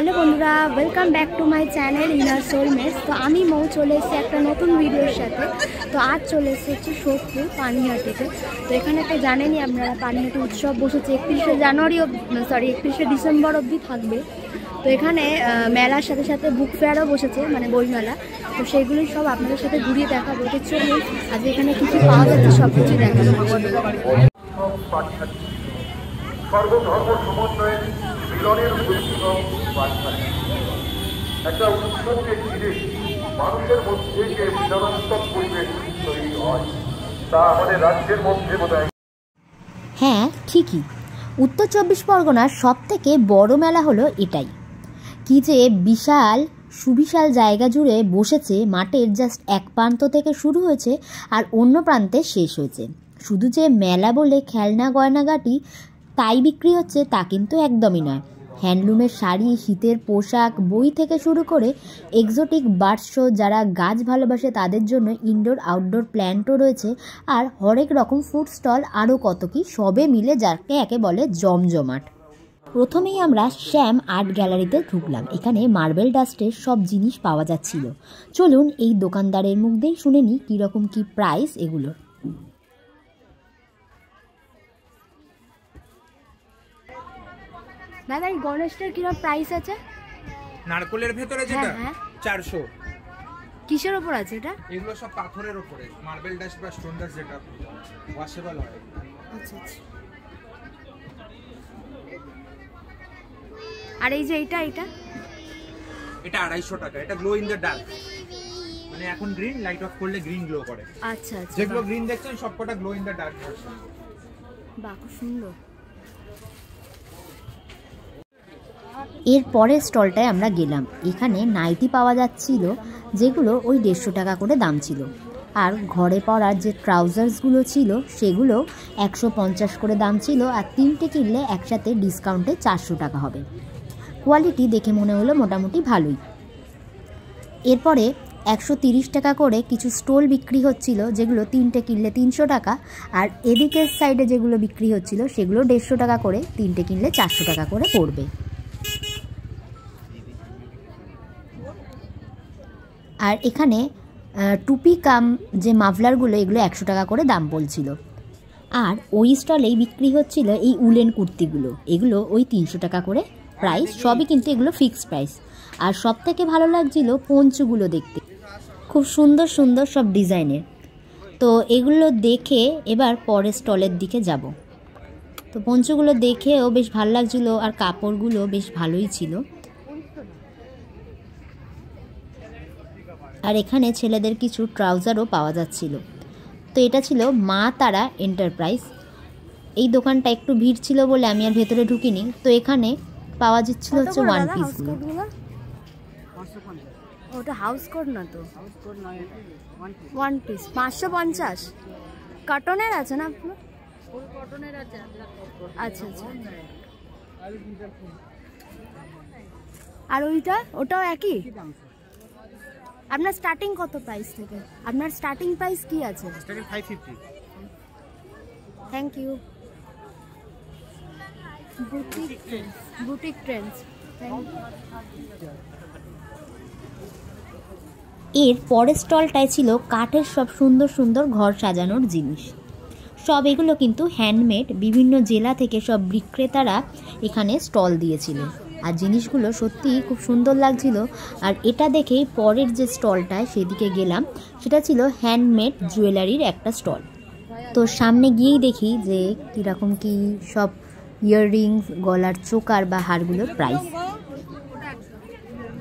Hello বন্ধুরা, welcome back to my channel inner soulmates. তো আমি মৌ চলে এসেছি একটা নতুন ভিডিওর সাথে। তো আজ চলে এসেছি সোদপুর পানিহাটিতে। তো এখানে তো জানেনই আপনারা, পানিহাটি উৎসব বসেছে 31শে ডিসেম্বর অবধি থাকবে। তো এখানে মেলার সাথে সাথে বুক ফেয়ারও বসেছে, মানে বই মেলা। তো সেগুলোই সব আপনাদের সাথে ঘুরিয়ে দেখাবো। তো চলুন আজ এখানে কিছু পাওয়া যাচ্ছে সব কিছু দেখাবো। সর্বধর্ম সমন্বয়ে মিলনের উৎসব একটা উৎসবকে ঘিরে মানুষের মধ্যে যে মিলনাত্মক পরিবেশ তৈরি হয় তা আমাদের রাজ্যের মধ্যে বোধহয়। হ্যাঁ ঠিকই, উত্তর 24 পরগনার সব থেকে বড় মেলা হলো এটাই। কি যে বিশাল সুবিশাল জায়গা জুড়ে বসেছে, মাঠের জাস্ট এক প্রান্ত থেকে শুরু হয়েছে আর অন্য প্রান্তে শেষ হয়েছে। শুধু যে মেলা বলে খেলনা গয়নাগাটি তাই বিক্রি হচ্ছে তা কিন্তু একদমই নয়। হ্যান্ডলুমের শাড়ি, শীতের পোশাক, বই থেকে শুরু করে এক্সোটিক বার্ড শো, যারা গাছ ভালোবাসে তাদের জন্য ইনডোর আউটডোর প্ল্যান্টও রয়েছে, আর হরেক রকম ফুড স্টল, আরও কত কি, সবে মিলে যাকে একে বলে জমজমাট। প্রথমেই আমরা শ্যাম আর্ট গ্যালারিতে ঢুকলাম। এখানে মার্বেল ডাস্টের সব জিনিস পাওয়া যাচ্ছিল। চলুন এই দোকানদারের মুখ দিয়ে শুনে নিই কীরকম কী প্রাইস এগুলোর। দাদা, এই গণেশটার কিরকম প্রাইস আছে? নারকলের ভেতরে যেটা 400। কিসের উপর আছে এটা? এগুলো সব পাথরের উপরে, মার্বেল ডাস্ট বা স্টোন ডাস্ট, যেটা ওয়াশেবল হয়। আচ্ছা আচ্ছা। আর এই যে এটা 250 টাকা। এটা গ্লো ইন দ্য ডার্ক, মানে এখন গ্রিন, লাইট অফ করলে গ্রিন গ্লো করে। আচ্ছা আচ্ছা। যেগুলো গ্রিন দেখছেন সবকটা glow in the dark version. বাহ, খুব সুন্দর। এর পরের স্টলটায় আমরা গেলাম। এখানে নাইটি পাওয়া যাচ্ছিল, যেগুলো ওই 150 টাকা করে দাম ছিল। আর ঘরে পরার যে ট্রাউজার্সগুলো ছিল সেগুলো 150 করে দাম ছিল, আর 3টে কিনলে একসাথে ডিসকাউন্টে 400 টাকা হবে। কোয়ালিটি দেখে মনে হলো মোটামুটি ভালোই। এরপরে 130 টাকা করে কিছু স্টোল বিক্রি হচ্ছিল, যেগুলো 3টে কিনলে 300 টাকা, আর এদিকের সাইডে যেগুলো বিক্রি হচ্ছিল সেগুলো 150 টাকা করে, 3টে কিনলে 400 টাকা করে পড়বে। আর এখানে টুপি কাম যে মাফলারগুলো, এগুলো 100 টাকা করে দাম বলছিল। আর ওই স্টলেই বিক্রি হচ্ছিল এই উলেন কুর্তিগুলো, এগুলো ওই 300 টাকা করে প্রাইস, সবই কিন্তু এগুলো ফিক্সড প্রাইস। আর সব থেকে ভালো লাগছিল পঞ্চগুলো দেখতে, খুব সুন্দর সুন্দর সব ডিজাইনের। তো এগুলো দেখে এবার পরের স্টলের দিকে যাব। তো পঞ্চগুলো দেখেও বেশ ভালো লাগছিল, আর কাপড়গুলো বেশ ভালোই ছিল। আর এখানে ছেলেদের কিছু ট্রাউজারও পাওয়া যাচ্ছিল। তো এটা ছিল মা তারা এন্টারপ্রাইজ। এই দোকানটা একটু ভিড় ছিল বলে আমি আর ভেতরে ঢুকিনি। তো এখানে পাওয়া যাচ্ছিল হচ্ছে ওয়ান পিসগুলো। ওটা হাউস কোট না তো? ওয়ান পিস 550 কটনের আছে না আপনার? কটনের আছে। আচ্ছা আচ্ছা। আর ওটাও একই? আপনার স্টার্টিং কত প্রাইস থেকে? আপনার স্টার্টিং প্রাইস কি আছে? Starting 550। Thank you. Boutique trends. এর পরের স্টলটায় ছিল কাঠের সব সুন্দর সুন্দর ঘর সাজানোর জিনিস। সব এগুলো কিন্তু হ্যান্ডমেড, বিভিন্ন জেলা থেকে সব বিক্রেতারা এখানে স্টল দিয়েছিল। আর জিনিসগুলো সত্যিই খুব সুন্দর লাগছিল। আর এটা দেখেই পরের যে স্টলটায় সেদিকে গেলাম, সেটা ছিল হ্যান্ডমেড জুয়েলারির একটা স্টল। তো সামনে গিয়েই দেখি যে কীরকম কী সব ইয়াররিংস, গলার চোকার বা হারগুলোর প্রাইস।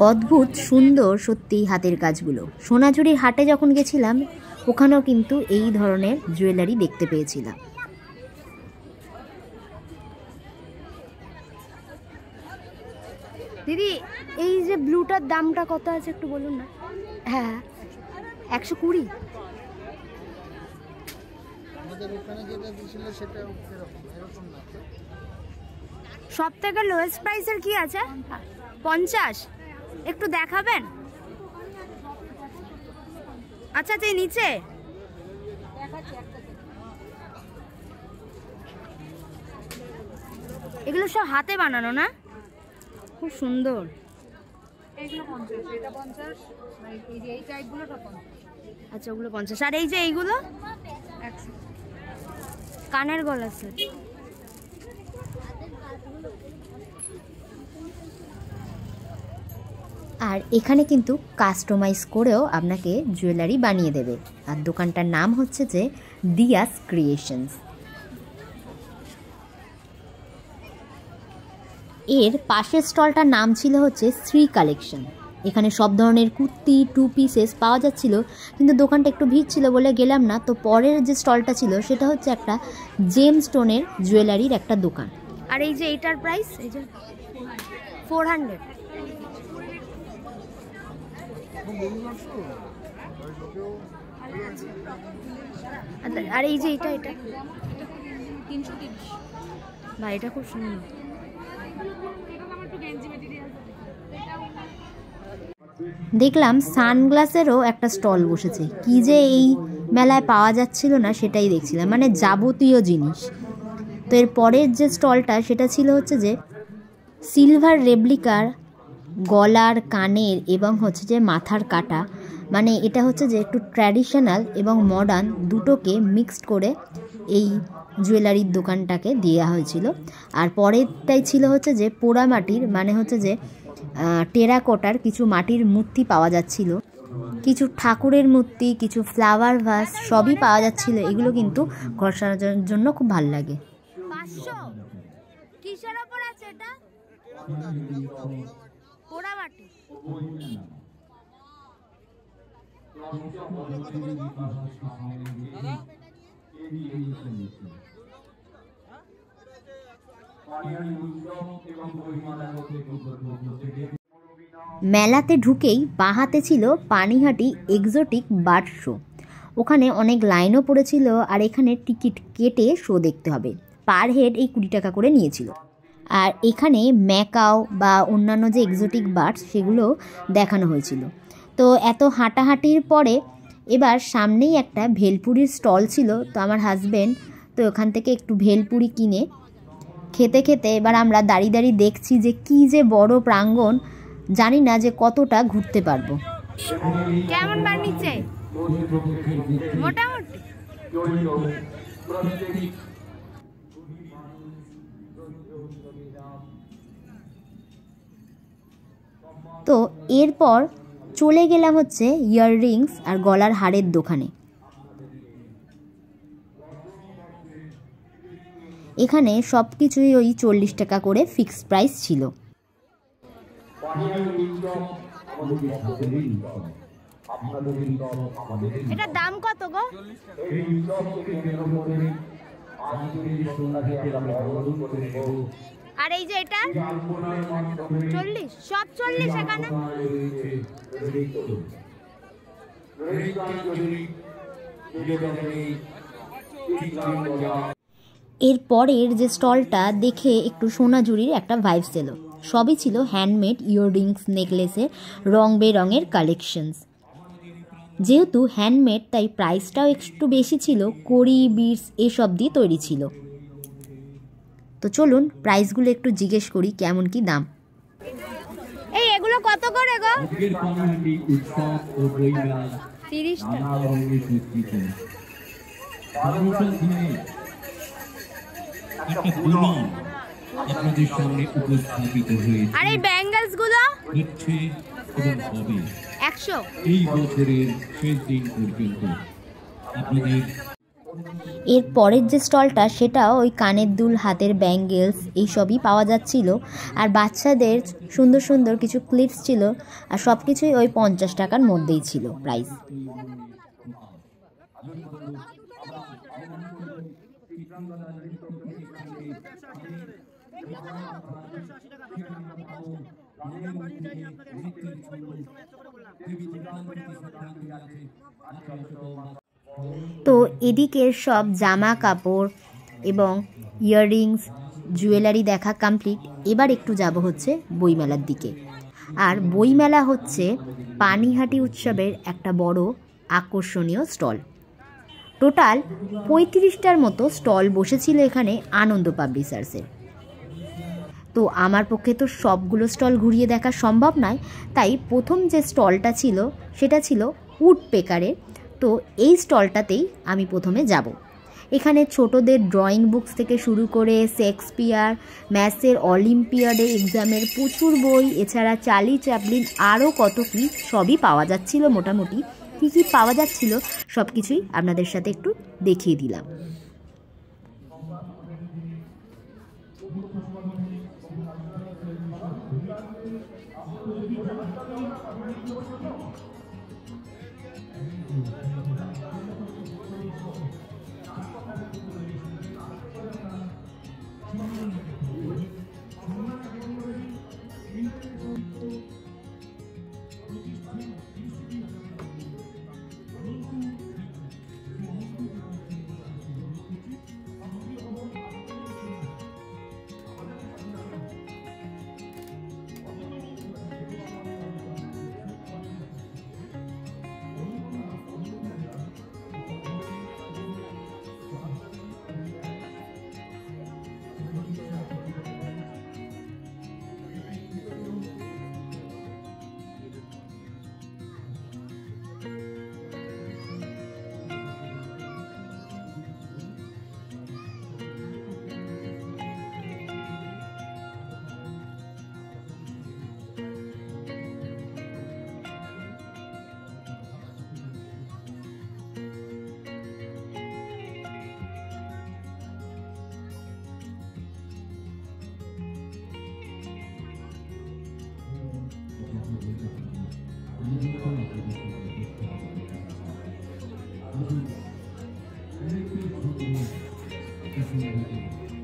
অদ্ভুত সুন্দর সত্যিই হাতের কাজগুলো। সোনাঝুরির হাটে যখন গেছিলাম ওখানেও কিন্তু এই ধরনের জুয়েলারি দেখতে পেয়েছিলাম। দিদি, এই যে ব্লুটার দামটা কত আছে একটু বলুন না? হ্যাঁ, 120। সব থেকে লোয়েস্ট প্রাইসের কি আছে? 50। একটু দেখাবেন? আচ্ছা আচ্ছা, নিচে এগুলো সব হাতে বানানো না? খুব সুন্দর। এইগুলো 50, এটা 50, এই যে এই টাইপগুলো সব 50। আচ্ছা ওগুলো 50। আর এই যে এইগুলো 100। কানের গলা সেট। আর এখানে কিন্তু কাস্টমাইজ করেও আপনাকে জুয়েলারি বানিয়ে দেবে। আর দোকানটার নাম হচ্ছে যে দিয়াস ক্রিয়েশনস। এর পাশের স্টলটার নাম ছিল হচ্ছে শ্রী কালেকশন। এখানে সব ধরনের কুর্তি, 2 পিসেস পাওয়া যাচ্ছিল, কিন্তু দোকানটা একটু ভিড় ছিল বলে গেলাম না। তো পরের যে স্টলটা ছিল সেটা হচ্ছে একটা জেম স্টোনের জুয়েলারির একটা দোকান। আর এই যে এইটার প্রাইস এই যে 400। আর এই যে এটা 330। ভাই এটা খুব সুন্দর। দেখলাম সানগ্লাসেরও একটা স্টল বসেছে। কি যে এই মেলায় পাওয়া যাচ্ছিল না সেটাই দেখছিলাম, মানে যাবতীয় জিনিস। তো এর পরের যে স্টলটা সেটা ছিল হচ্ছে যে সিলভার রেপ্লিকার গলার, কানের এবং হচ্ছে যে মাথার কাটা। মানে এটা হচ্ছে যে একটু ট্র্যাডিশনাল এবং মডার্ন দুটোকে মিক্সড করে এই জুয়েলারির দোকানটাকে দেওয়া হয়েছিল। আর পরেরটাই ছিল হচ্ছে যে পোড়ামাটির, মানে হচ্ছে যে টেরাকোটার কিছু মাটির মূর্তি পাওয়া যাচ্ছিল, কিছু ঠাকুরের মূর্তি, কিছু ফ্লাওয়ার ভাস সবই পাওয়া যাচ্ছিল। এগুলো কিন্তু ঘর সাজানোর জন্য খুব ভালো লাগে। 500 কিসের উপর আছে এটা? পোড়ামাটি। মেলাতে ঢুকেই বাঁ হাতে ছিল পানিহাটি এক্সোটিক বার্ড শো। ওখানে অনেক লাইনও পড়েছিল, আর এখানে টিকিট কেটে শো দেখতে হবে। পার হেড এই 20 টাকা করে নিয়েছিল। আর এখানে ম্যাকাও বা অন্যান্য যে এক্সোটিক বার্ডস সেগুলো দেখানো হয়েছিল। তো এত হাঁটাহাঁটির পরে এবার সামনেই একটা ভেলপুরির স্টল ছিল। তো আমার হাজব্যান্ড তো ওখান থেকে একটু ভেলপুরি কিনে খেতে খেতে এবার আমরা দাঁড়িয়ে দাঁড়িয়ে দেখছি যে কি যে বড় প্রাঙ্গণ, জানি না যে কতটা ঘুরতে পারবো। কেমন বানিয়েছে? মোটামুটি। তো এরপর চলে গেলাম হচ্ছে ইয়াররিংস আর গলার হারের দোকানে। এখানে সব কিছুই ওই 40 টাকা করে ফিক্সড প্রাইস ছিল। এটা দাম কত গো? আর এই যে এটা 40, সব 40 এখানে। এর পরের যে স্টলটা দেখে একটু সোনাঝুরির একটা ভাইবস এলো। সবই ছিল হ্যান্ডমেড ইয়াররিংস, নেকলেসের রং বেরঙের কালেকশনস। যেহেতু হ্যান্ডমেড তাই প্রাইসটাও একটু বেশি ছিল, কড়ি, বিটস এসব দিয়ে তৈরি ছিল। তো চলুন প্রাইসগুলো একটু জিজ্ঞেস করি কেমন কি দাম। এই এগুলো কত করে গো? 30 টাকা। আপনাদের সামনে উপস্থাপিত হয়েছে। আর এই ব্যাঙ্গলস গুলো হচ্ছে এবং হবে 100। এই বছরের শেষ দিন পর্যন্ত আপনাদের। এর পরের যে স্টলটা সেটাও ওই কানের দুল, হাতের ব্যাঙ্গেলস এইসবই পাওয়া যাচ্ছিল। আর বাচ্চাদের সুন্দর সুন্দর কিছু ক্লিপস ছিল, আর সব কিছুই ওই 50 টাকার মধ্যেই ছিল প্রাইস। তো এদিকের সব জামা কাপড় এবং ইয়াররিংস, জুয়েলারি দেখা কমপ্লিট। এবার একটু যাব হচ্ছে বইমেলার দিকে। আর বইমেলা হচ্ছে পানিহাটি উৎসবের একটা বড় আকর্ষণীয় স্টল। টোটাল 35টার মতো স্টল বসেছিল এখানে আনন্দ পাবলিশার্সের। তো আমার পক্ষে তো সবগুলো স্টল ঘুরিয়ে দেখা সম্ভব নয়, তাই প্রথম যে স্টলটা ছিল সেটা ছিল উড পেকারের। তো এই স্টলটাতেই আমি প্রথমে যাব। এখানে ছোটদের ড্রয়িং বুকস থেকে শুরু করে শেক্সপিয়ার, ম্যাথসের অলিম্পিয়াডে এক্সামের প্রচুর বই, এছাড়া চার্লি চ্যাপলিন আরও কত কী সবই পাওয়া যাচ্ছিল। মোটামুটি কী কী পাওয়া যাচ্ছিল সব কিছুই আপনাদের সাথে একটু দেখিয়ে দিলাম।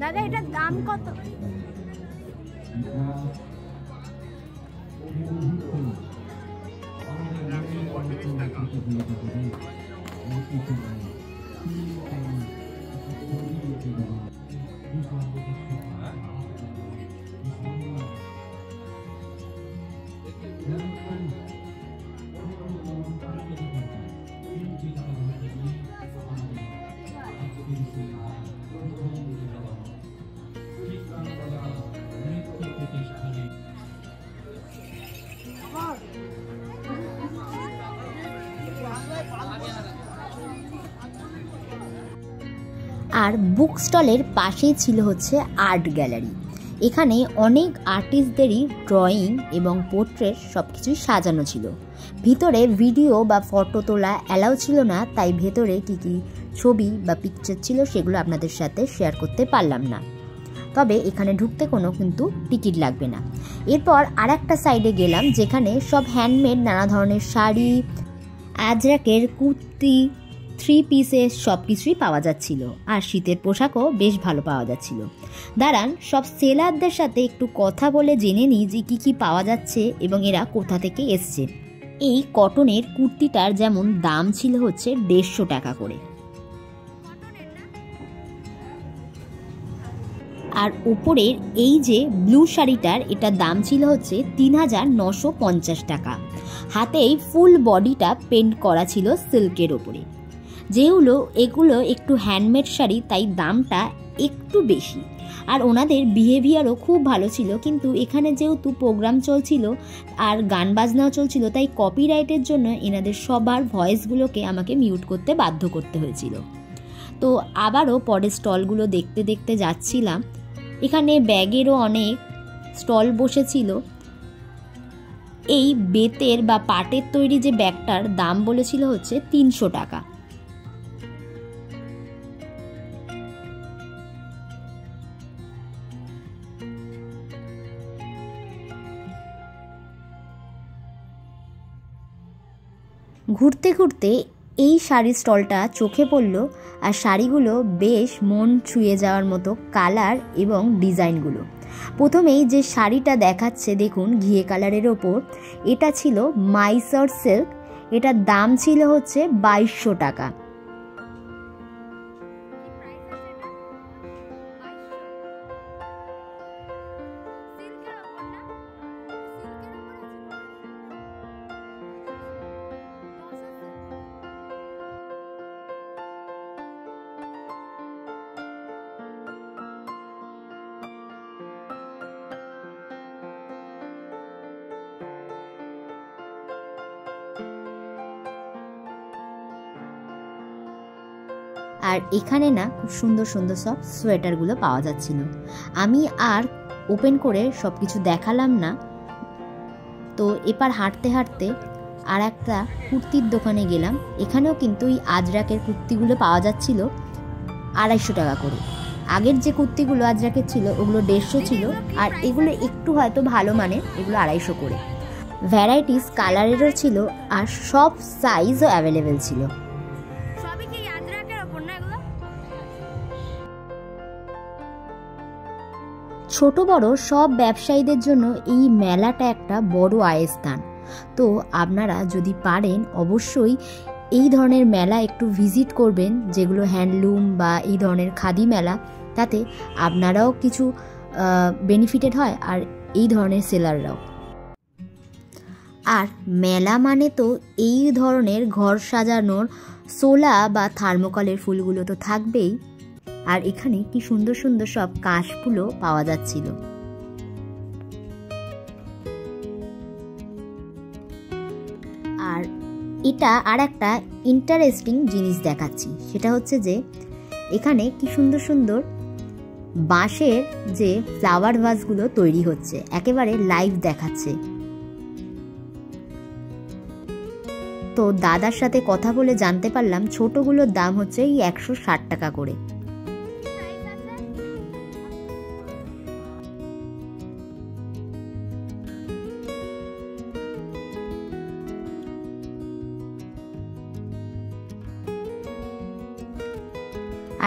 দাদা এটার দাম কত? আর বুক স্টলের পাশেই ছিল হচ্ছে আর্ট গ্যালারি। এখানে অনেক আর্টিস্টদেরই ড্রয়িং এবং পোর্ট্রেট সব কিছুই সাজানো ছিল। ভিতরে ভিডিও বা ফটো তোলা অ্যালাউ ছিল না, তাই ভেতরে কী কী ছবি বা পিকচার ছিল সেগুলো আপনাদের সাথে শেয়ার করতে পারলাম না। তবে এখানে ঢুকতে কোনো কিন্তু টিকিট লাগবে না। এরপর আর একটা সাইডে গেলাম যেখানে সব হ্যান্ডমেড নানা ধরনের শাড়ি, আজরাকের কুর্তি, 3 পিসের সব কিছুই পাওয়া যাচ্ছিল। আর শীতের পোশাকও বেশ ভালো পাওয়া যাচ্ছিল। দাঁড়ান সব সেলারদের সাথে একটু কথা বলে জেনে নিই যে কী কী পাওয়া যাচ্ছে এবং এরা কোথা থেকে এসছে। এই কটনের কুর্তিটার যেমন দাম ছিল হচ্ছে 150 টাকা করে, আর উপরের এই যে ব্লু শাড়িটার এটার দাম ছিল হচ্ছে 3950 টাকা। হাতেই ফুল বডিটা পেন্ট করা ছিল সিল্কের ওপরে। যেগুলো এগুলো একটু হ্যান্ডমেড শাড়ি, তাই দামটা একটু বেশি। আর ওনাদের বিহেভিয়ারও খুব ভালো ছিল, কিন্তু এখানে যেহেতু প্রোগ্রাম চলছিল আর গান বাজনাও চলছিল, তাই কপিরাইটের জন্য এনাদের সবার ভয়েসগুলোকে আমাকে মিউট করতে বাধ্য করতে হয়েছিল। তো আবারও পরের স্টলগুলো দেখতে দেখতে যাচ্ছিলাম। এখানে ব্যাগেরও অনেক স্টল বসেছিল। এই বেতের বা পাটের তৈরি যে ব্যাগটার দাম বলেছিল হচ্ছে 300 টাকা। ঘুরতে ঘুরতে এই শাড়ির স্টলটা চোখে পড়ল, আর শাড়িগুলো বেশ মন ছুঁয়ে যাওয়ার মতো কালার এবং ডিজাইনগুলো। প্রথমেই যে শাড়িটা দেখাচ্ছে দেখুন ঘিয়ে কালারের ওপর, এটা ছিল মাইসর সিল্ক। এটার দাম ছিল হচ্ছে 2200 টাকা। আর এখানে না খুব সুন্দর সুন্দর সব সোয়েটারগুলো পাওয়া যাচ্ছিল। আমি আর ওপেন করে সব কিছু দেখালাম না। তো এবার হাঁটতে হাঁটতে আর একটা কুর্তির দোকানে গেলাম। এখানেও কিন্তু এই আজরাকের কুর্তিগুলো পাওয়া যাচ্ছিল 250 টাকা করে। আগের যে কুর্তিগুলো আজরাকের ছিল ওগুলো 150 ছিল, আর এগুলো একটু হয়তো ভালো মানের, এগুলো 250 করে। ভ্যারাইটিস কালারেরও ছিল আর সব সাইজও অ্যাভেলেবেল ছিল। ছোট বড় সব ব্যবসায়ীদের জন্য এই মেলাটা একটা বড় আয়ের স্থান। তো আপনারা যদি পারেন অবশ্যই এই ধরনের মেলা একটু ভিজিট করবেন, যেগুলো হ্যান্ডলুম বা এই ধরনের খাদি মেলা। তাতে আপনারাও কিছু বেনিফিটেড হয় আর এই ধরনের সেলাররাও। আর মেলা মানে তো এই ধরনের ঘর সাজানোর সোলা বা থার্মোকলের ফুলগুলো তো থাকবেই। আর এখানে কি সুন্দর সুন্দর সব কাশফুলও পাওয়া যাচ্ছিল। আর এটা আর একটা ইন্টারেস্টিং জিনিস দেখাচ্ছি, সেটা হচ্ছে যে এখানে কি সুন্দর সুন্দর বাঁশের যে ফ্লাওয়ার ভাসগুলো তৈরি হচ্ছে, একেবারে লাইভ দেখাচ্ছে। তো দাদার সাথে কথা বলে জানতে পারলাম ছোটগুলোর দাম হচ্ছে এই 160 টাকা করে।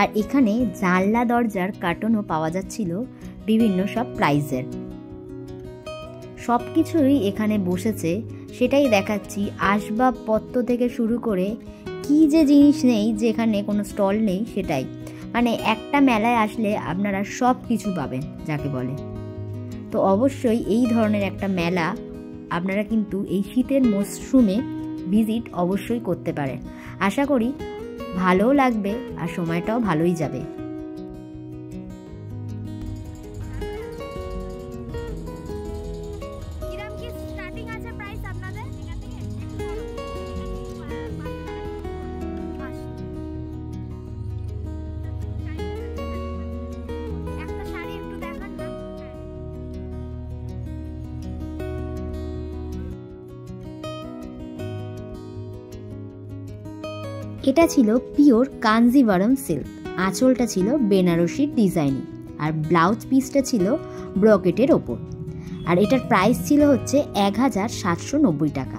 আর এখানে জানলা দরজার কার্টনও পাওয়া যাচ্ছিল বিভিন্ন সব প্রাইজের। সব কিছুই এখানে বসেছে, সেটাই দেখাচ্ছি। আসবাবপত্র থেকে শুরু করে কি যে জিনিস নেই যেখানে কোনো স্টল নেই সেটাই। মানে একটা মেলায় আসলে আপনারা সব কিছু পাবেন যাকে বলে। তো অবশ্যই এই ধরনের একটা মেলা আপনারা কিন্তু এই শীতের মরশুমে ভিজিট অবশ্যই করতে পারেন। আশা করি ভালোও লাগবে আর সময়টাও ভালোই যাবে। এটা ছিল পিওর কাঞ্জিভারম সিল্ক, আঁচলটা ছিল বেনারসির ডিজাইনিং, আর ব্লাউজ পিসটা ছিল ব্রকেটের ওপর। আর এটার প্রাইস ছিল হচ্ছে 1790 টাকা।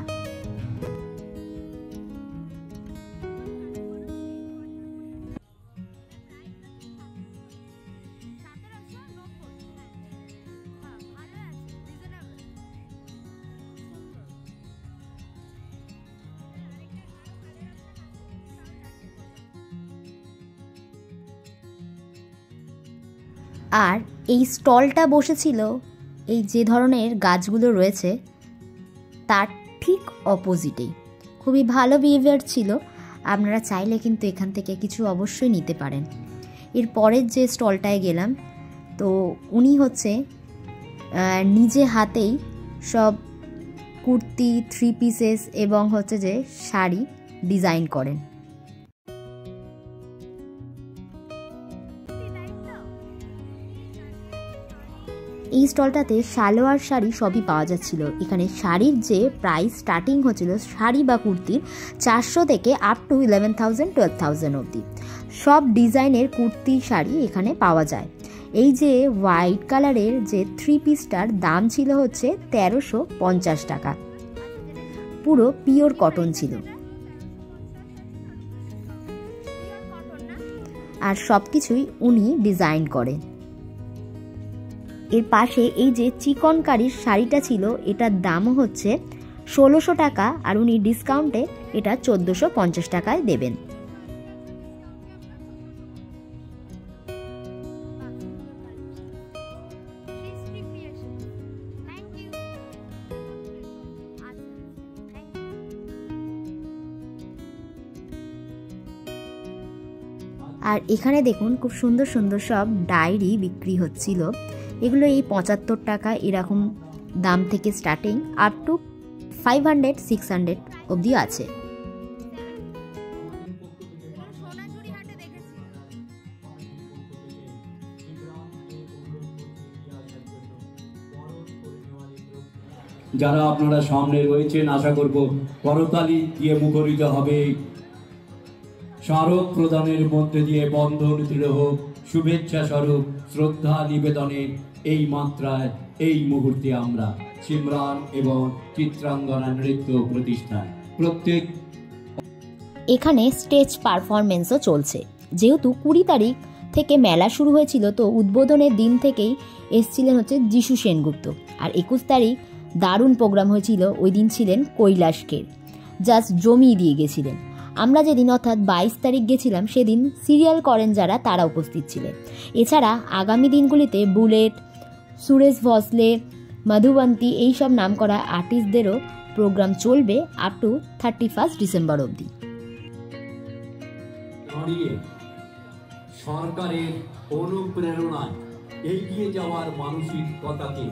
আর এই স্টলটা বসেছিল এই যে ধরনের গাছগুলো রয়েছে তার ঠিক অপোজিটেই। খুবই ভালো বিহেভিয়ার ছিল। আপনারা চাইলে কিন্তু এখান থেকে কিছু অবশ্যই নিতে পারেন। এর পরের যে স্টলটায় গেলাম, তো উনি হচ্ছে নিজে হাতেই সব কুর্তি, 3 পিসেস এবং হচ্ছে যে শাড়ি ডিজাইন করেন। এই স্টলটাতে সালোয়ার শাড়ি সবই পাওয়া যাচ্ছিল। এখানে শাড়ির যে প্রাইস স্টার্টিং হচ্ছিল শাড়ি বা কুর্তির 400 থেকে আপ টু 11,000 12,000 অবধি সব ডিজাইনের কুর্তি শাড়ি এখানে পাওয়া যায়। এই যে হোয়াইট কালারের যে 3 পিসটার দাম ছিল হচ্ছে 1350 টাকা। পুরো পিওর কটন ছিল। আর সব কিছুই উনি ডিজাইন করেন। এর পাশে এই যে চিকনকারির শাড়িটা ছিল, এটার দামও হচ্ছে 1600 টাকা, আর উনি ডিসকাউন্টে এটা 1450 টাকায় দেবেন। আর এখানে দেখুন খুব সুন্দর সুন্দর সব ডায়েরি বিক্রি হচ্ছিল। এগুলো এই 75 টাকা এরকম দাম থেকে স্টার্টিং আপ টু 500-600 অবধি আছে। যারা আপনারা সামনে রয়েছেন আশা করব করতালি দিয়ে মুখরিত হবে। স্মারক প্রদানের মধ্যে দিয়ে বন্ধন দৃঢ় হোক, শুভেচ্ছা স্বরূপ শ্রদ্ধা নিবেদনের এই মাত্রায় এই মুহূর্তে আমরা সিমরান এবং চিত্রাঙ্গনা নৃত্য প্রতিষ্ঠান প্রত্যেক এখানে স্টেজ পারফরমেন্সও চলছে। যেহেতু 20 তারিখ থেকে মেলা শুরু হয়েছিল, তো উদ্বোধনের দিন থেকেই এসছিলেন হচ্ছে যিশু সেনগুপ্ত। আর 21 তারিখ দারুণ প্রোগ্রাম হয়েছিল, ওই দিন ছিলেন কৈলাস খের, জাস্ট জমিয়ে দিয়ে গেছিলেন। আমরা যেদিন অর্থাৎ 22 তারিখ গেছিলাম সেদিন সিরিয়াল করেন যারা, তারা উপস্থিত ছিলেন। এছাড়া আগামী দিনগুলিতে বুলেট, সুরেশ ভসলে, মধুবন্তী এইসব নাম করা আর্টিস্টদেরও প্রোগ্রাম চলবে আপ টু 31 ডিসেম্বর অবধি। সরকারের অনুপ্রেরণায় এগিয়ে যাওয়ার মানসিকতাকে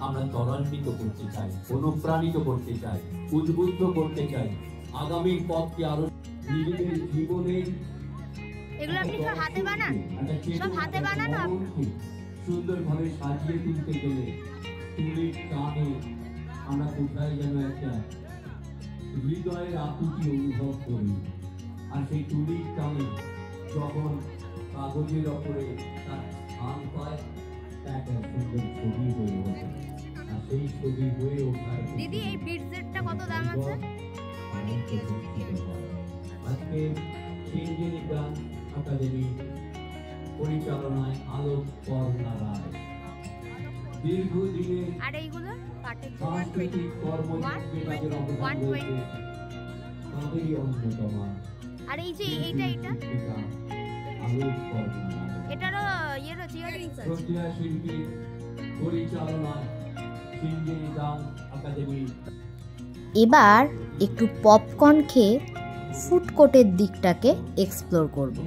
আমরা ত্বরান্বিত করতে চাই, অনুপ্রাণিত করতে চাই, উদ্বুদ্ধ করতে চাই। আগামীর পথকে আরো নিজেদের জীবনে এগুলো আপনি সব হাতে বানান? সব হাতে বানানো আপনি? সুন্দরভাবে সাজিয়ে তুলতে গেলে তুলির টানে আমরা কোথায় যেন একটা হৃদয়ের আকুতি অনুভব করি। আর সেই তুলির টানে যখন কাগজের ওপরে তার স্থান পায়, একটা সুন্দর ছবি হয়ে ওঠে। আর সেই ছবি হয়ে ওঠার দিদি এই বিট সেটটা কত দাম আছে? আজকে সিঞ্জিনী গান একাডেমি পরিচালনায় আলোক পর্ণা রায় দীর্ঘদিনের আর এইগুলো কাঠের সাংস্কৃতিক কর্মযজ্ঞে তাদের অবদান রয়েছে, তাদেরই অন্যতমা। আর এই যে এইটা আলোক পর্ণা এটারও ইয়ে রয়েছে, ইয়াররিংস আছে। শ্রদ্ধেয় শিল্পীর পরিচালনায় সিঞ্জিনী গান একাডেমি। এবার একটু পপকর্ন খেয়ে ফুড কোর্টের দিকটাকে এক্সপ্লোর করব।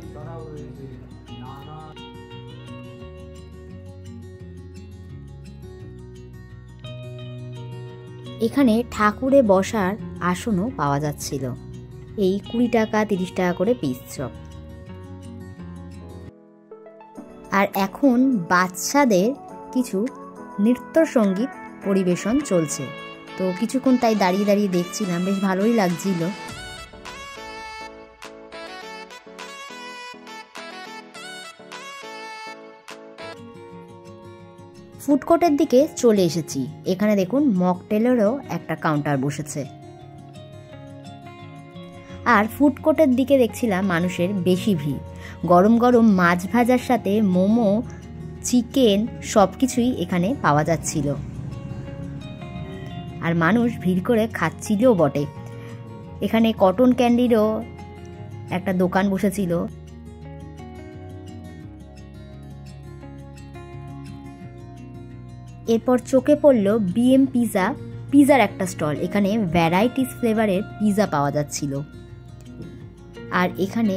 এখানে ঠাকুরে বসার আসনও পাওয়া যাচ্ছিল, এই 20 টাকা 30 টাকা করে পিস সব। আর এখন বাচ্চাদের কিছু নৃত্য সঙ্গীত পরিবেশন চলছে, তো কিছুক্ষণ তাই দাঁড়িয়ে দাঁড়িয়ে দেখছিলাম, বেশ ভালোই লাগছিল। ফুড কোর্টের দিকে চলে এসেছি। এখানে দেখুন মকটেলেরও একটা কাউন্টার বসেছে। আর ফুড কোর্টের দিকে দেখছিলাম মানুষের বেশি ভিড়। গরম গরম মাছ ভাজার সাথে মোমো, চিকেন সব কিছুই এখানে পাওয়া যাচ্ছিল। আর মানুষ ভিড় করে খাচ্ছিলও বটে। এখানে কটন ক্যান্ডিরও একটা দোকান বসেছিল। এরপর চোখে পড়ল বিএম পিজার একটা স্টল। এখানে ভ্যারাইটিস ফ্লেভারের পিজা পাওয়া যাচ্ছিল। আর এখানে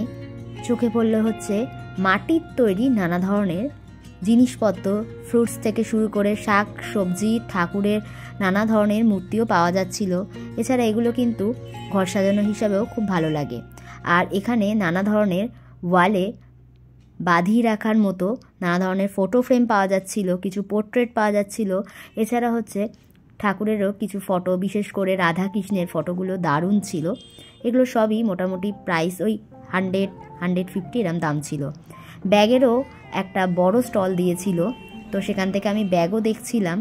চোখে পড়ল হচ্ছে মাটির তৈরি নানা ধরনের জিনিসপত্র, ফ্রুটস থেকে শুরু করে শাক সবজি, ঠাকুরের নানা ধরনের মূর্তিও পাওয়া যাচ্ছিল। এছাড়া এগুলো কিন্তু ঘর সাজানো হিসাবেও খুব ভালো লাগে। আর এখানে নানা ধরনের ওয়ালে বাঁধিয়ে রাখার মতো নানা ধরনের ফটো ফ্রেম পাওয়া যাচ্ছিল, কিছু পোর্ট্রেট পাওয়া যাচ্ছিল। এছাড়া হচ্ছে ঠাকুরেরও কিছু ফটো, বিশেষ করে রাধা কৃষ্ণের ফটোগুলো দারুণ ছিল। এগুলো সবই মোটামুটি প্রাইস ওই 100-150 এরম দাম ছিল। ব্যাগেরও একটা বড় স্টল দিয়েছিল, তো সেখান থেকে আমি ব্যাগও দেখছিলাম।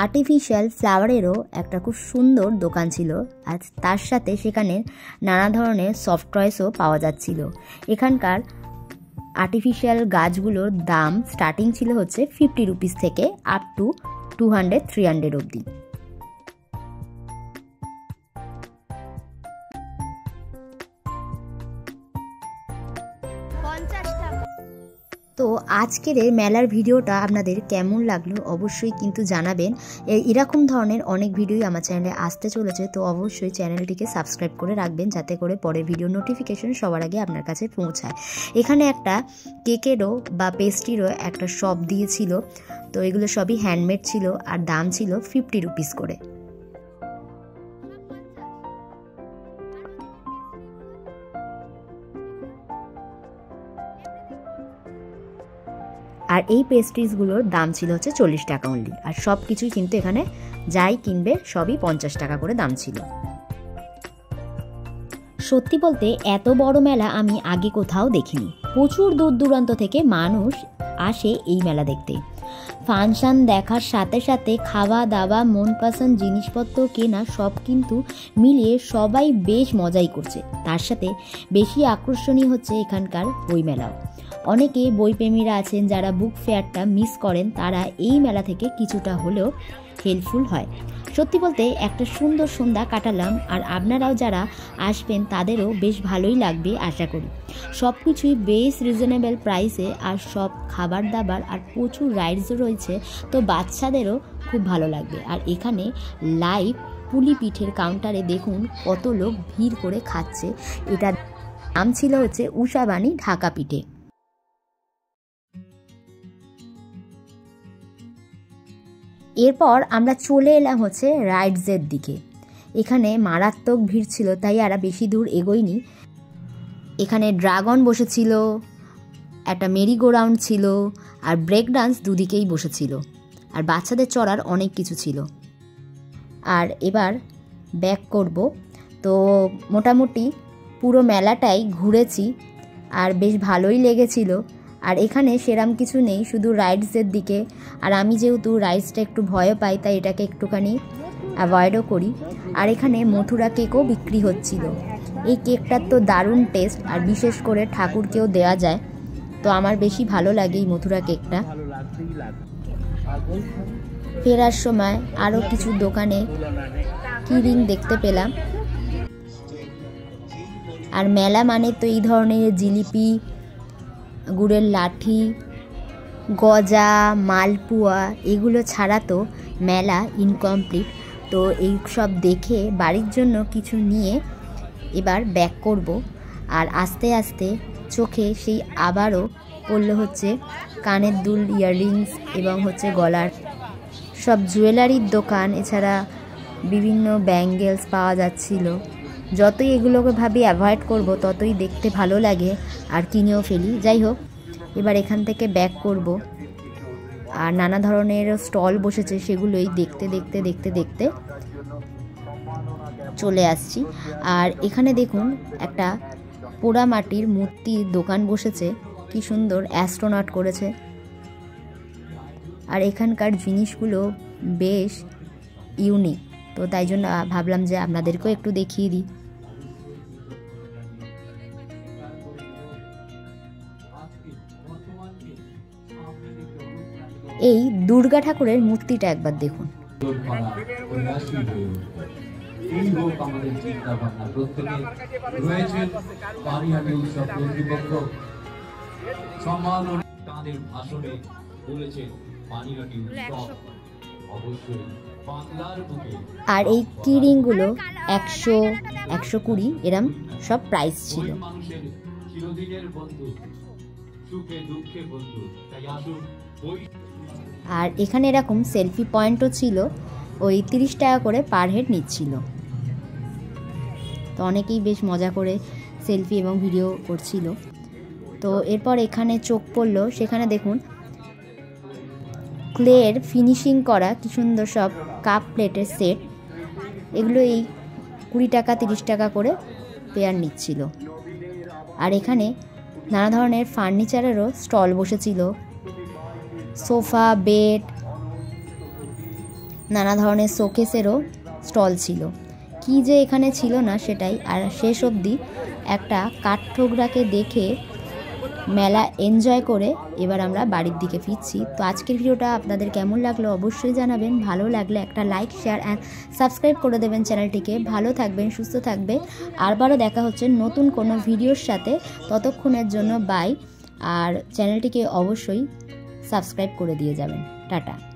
আর্টিফিশিয়াল ফ্লাওয়ারেরও একটা খুব সুন্দর দোকান ছিল, আর তার সাথে সেখানে নানা ধরনের সফট টয়েসও পাওয়া যাচ্ছিল। এখানকার আর্টিফিশিয়াল গাছগুলোর দাম স্টার্টিং ছিল হচ্ছে 50 রুপিস থেকে আপ টু 200-300 অবধি। তো আজকের এই মেলার ভিডিওটা আপনাদের কেমন লাগলো অবশ্যই কিন্তু জানাবেন। এরকম ধরনের অনেক ভিডিওই আমার চ্যানেলে আসতে চলেছে, তো অবশ্যই চ্যানেলটিকে সাবস্ক্রাইব করে রাখবেন যাতে করে পরের ভিডিও নোটিফিকেশন সবার আগে আপনার কাছে পৌঁছায়। এখানে একটা কেকেরও বা পেস্ট্রিরও একটা শপ দিয়েছিল, তো এগুলো সবই হ্যান্ডমেড ছিল আর দাম ছিল 50 রুপিস করে। আর এই পেস্ট্রিজগুলোর দাম ছিল হচ্ছে 40 টাকা অনলি। আর সব কিছুই কিন্তু এখানে যাই কিনবে সবই 50 টাকা করে দাম ছিল। সত্যি বলতে এত বড় মেলা আমি আগে কোথাও দেখিনি। প্রচুর দূর দূরান্ত থেকে মানুষ আসে এই মেলা দেখতে। ফাংশন দেখার সাথে সাথে খাওয়া দাওয়া, মন পছন্দ জিনিসপত্র কেনা সব কিন্তু মিলিয়ে সবাই বেশ মজাই করছে। তার সাথে বেশি আকর্ষণীয় হচ্ছে এখানকার বই মেলাও। অনেকে বইপ্রেমীরা আছেন যারা বুক ফেয়ারটা মিস করেন, তারা এই মেলা থেকে কিছুটা হলেও হেল্পফুল হয়। সত্যি বলতে একটা সুন্দর সন্ধ্যা কাটালাম, আর আপনারাও যারা আসবেন তাদেরও বেশ ভালোই লাগবে আশা করি। সব কিছুই বেশ রিজনেবল প্রাইসে, আর সব খাবার দাবার আর প্রচুর রাইডসও রয়েছে, তো বাচ্চাদেরও খুব ভালো লাগবে। আর এখানে লাইভ পুলি পিঠের কাউন্টারে দেখুন কত লোক ভিড় করে খাচ্ছে। এটার নাম ছিল হচ্ছে উষাবাণী ঢাকা পিঠে। এরপর আমরা চলে এলাম হচ্ছে রাইডসের দিকে। এখানে মারাত্মক ভিড় ছিল, তাই আর বেশি দূর এগোইনি। এখানে ড্রাগন বসেছিল, একটা মেরিগো রাউন্ড ছিল, আর ব্রেক ডান্স দুদিকেই বসেছিল, আর বাচ্চাদের চড়ার অনেক কিছু ছিল। আর এবার ব্যাক করব, তো মোটামুটি পুরো মেলাটাই ঘুরেছি আর বেশ ভালোই লেগেছিল। আর এখানে সেরাম কিছু নেই, শুধু রাইডসের দিকে। আর আমি যেহেতু রাইডসটা একটু ভয় পাই, তাই এটাকে একটুখানি অ্যাভয়েডও করি। আর এখানে মথুরা কেকও বিক্রি হচ্ছিল। এই কেকটার তো দারুণ টেস্ট, আর বিশেষ করে ঠাকুরকেও দেওয়া যায়, তো আমার বেশি ভালো লাগে এই মথুরা কেকটা। ফেরার সময় আরও কিছু দোকানে কিরিং দেখতে পেলাম। আর মেলা মানে তো এই ধরনের জিলিপি, গুড়ের লাঠি, গজা, মালপুয়া এগুলো ছাড়া তো মেলা ইনকমপ্লিট। তো এই সব দেখে বাড়ির জন্য কিছু নিয়ে এবার ব্যাক করব। আর আস্তে আস্তে চোখে সেই আবারও পড়লো হচ্ছে কানের দুল, ইয়াররিংস এবং হচ্ছে গলার সব জুয়েলারির দোকান, এছাড়া বিভিন্ন ব্যাঙ্গেলস পাওয়া যাচ্ছিল। যতই এগুলোকে ভাবি অ্যাভয়েড করব, ততই দেখতে ভালো লাগে আর কিনেও ফেলি। যাই হোক, এবার এখান থেকে ব্যাক করব। আর নানা ধরনের স্টল বসেছে, সেগুলোই দেখতে দেখতে দেখতে দেখতে চলে আসছি। আর এখানে দেখুন একটা পোড়া মাটির মূর্তির দোকান বসেছে, কি সুন্দর অ্যাস্ট্রোনট করেছে। আর এখানকার জিনিসগুলো বেশ ইউনিক, তো তাই জন্য ভাবলাম যে আপনাদেরকেও একটু দেখিয়ে দিই। এই দুর্গা ঠাকুরের মূর্তিটা একবার দেখুন। এই হোক আমাদের চিন্তা ভাবনা। প্রত্যেকে রয়েছেন পানিহাটি উৎসব কর্তৃপক্ষ, সম্মান তাদের ভাষণে বলেছেন পানিহাটি উৎসব অবশ্যই বাংলার বুকে। আর এই কিরিংগুলো 100, 120 এরম সব প্রাইস ছিল। মানুষের চিরদিনের বন্ধু, সুখে দুঃখে বন্ধু, তাই আসুন। আর এখানে এরকম সেলফি পয়েন্টও ছিল, ওই 30 টাকা করে পার হেড নিচ্ছিল। তো অনেকেই বেশ মজা করে সেলফি এবং ভিডিও করছিল। তো এরপর এখানে চোখ পড়লো, সেখানে দেখুন ক্লের ফিনিশিং করা কি সুন্দর সব কাপ প্লেটের সেট। এগুলো এই 20 টাকা 30 টাকা করে পেয়ার নিচ্ছিল। আর এখানে নানা ধরনের ফার্নিচারেরও স্টল বসেছিল, সোফা, বেড, নানা ধরনের শোকেসেরও স্টল ছিল। কি যে এখানে ছিল না সেটাই। আর শেষ অবধি একটা কাঠঠোকরাকে দেখে মেলা এনজয় করে এবার আমরা বাড়ির দিকে ফিরছি। তো আজকের ভিডিওটা আপনাদের কেমন লাগলো অবশ্যই জানাবেন। ভালো লাগলে একটা লাইক, শেয়ার অ্যান্ড সাবস্ক্রাইব করে দেবেন চ্যানেলটিকে। ভালো থাকবেন, সুস্থ থাকবে। আবারও দেখা হচ্ছে নতুন কোনো ভিডিওর সাথে। ততক্ষণের জন্য বাই। আর চ্যানেলটিকে অবশ্যই সাবস্ক্রাইব করে দিয়ে যাবেন। টাটা।